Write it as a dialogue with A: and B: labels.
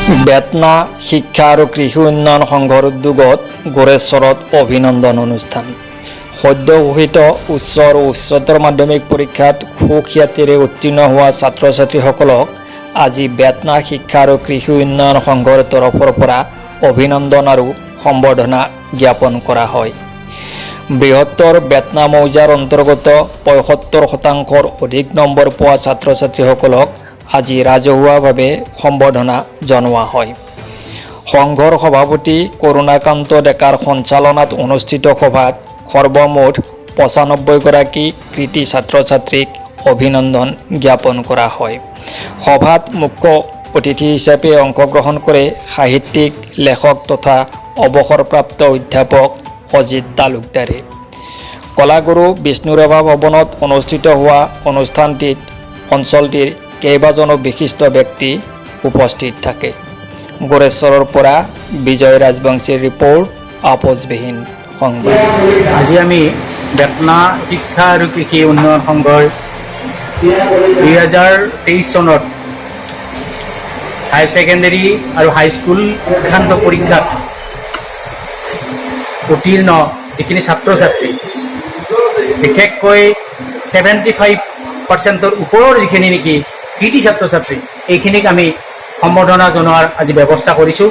A: বেতনা শিক্ষা আৰু কৃষি উন্নয়ন সংঘৰ উদ্যোগত গোৰেশ্বৰত অভিনন্দন অনুষ্ঠান। সদ্য ঘোষিত উচ্চ আৰু উচ্চতৰ মাধ্যমিক পৰীক্ষাত সুখ্যাতিৰে উত্তীৰ্ণ হোৱা ছাত্ৰ ছাত্ৰীসকলক আজি বেতনা শিক্ষা আৰু কৃষি উন্নয়ন সংঘৰ তৰফৰ পৰা অভিনন্দন আৰু সম্বৰ্ধনা জ্ঞাপন কৰা হয়। বৃহত্তৰ বেতনা মৌজাৰ অন্তৰ্গত ৭৫% অধিক নম্বৰ পোৱা ছাত্ৰ ছাত্ৰীসকলক আজি ৰাজহুৱাভাৱে সম্বৰ্ধনা জনোৱা হয়। সংঘৰ সভাপতি কৰুণাকান্ত ডেকাৰ সঞ্চালনাত অনুষ্ঠিত সভাত সৰ্বমুঠ ৯৫ গৰাকী কৃতি ছাত্ৰ ছাত্ৰীক অভিনন্দন জ্ঞাপন কৰা হয়। সভাত মুখ্য অতিথি হিচাপে অংশগ্ৰহণ কৰে সাহিত্যিক, লেখক তথা অৱসৰপ্ৰাপ্ত অধ্যাপক অজিত তালুকদাৰে। কলাগুৰু বিষ্ণুৰাভা ভৱনত অনুষ্ঠিত হোৱা অনুষ্ঠানটিত অঞ্চলটিৰ কেইবাজনো বিশিষ্ট ব্যক্তি উপস্থিত থাকে। গোৰেশ্বৰৰ পৰা বিজয় ৰাজবংশীৰ ৰিপৰ্ট, আপোচবিহীন সংবাদ।
B: আজি আমি বেতনা শিক্ষা আৰু কৃষি উন্নয়ন সংঘৰ ২০২৩ চনত হায়াৰ ছেকেণ্ডেৰী আৰু হাইস্কুল শিক্ষান্ত পৰীক্ষাত উত্তীৰ্ণ যিখিনি ছাত্ৰ ছাত্ৰী, বিশেষকৈ 75%ৰ ওপৰৰ যিখিনি নেকি কৃতি ছাত্ৰ ছাত্ৰী, এইখিনিক আমি সম্বৰ্ধনা জনোৱাৰ আজি ব্যৱস্থা কৰিছোঁ।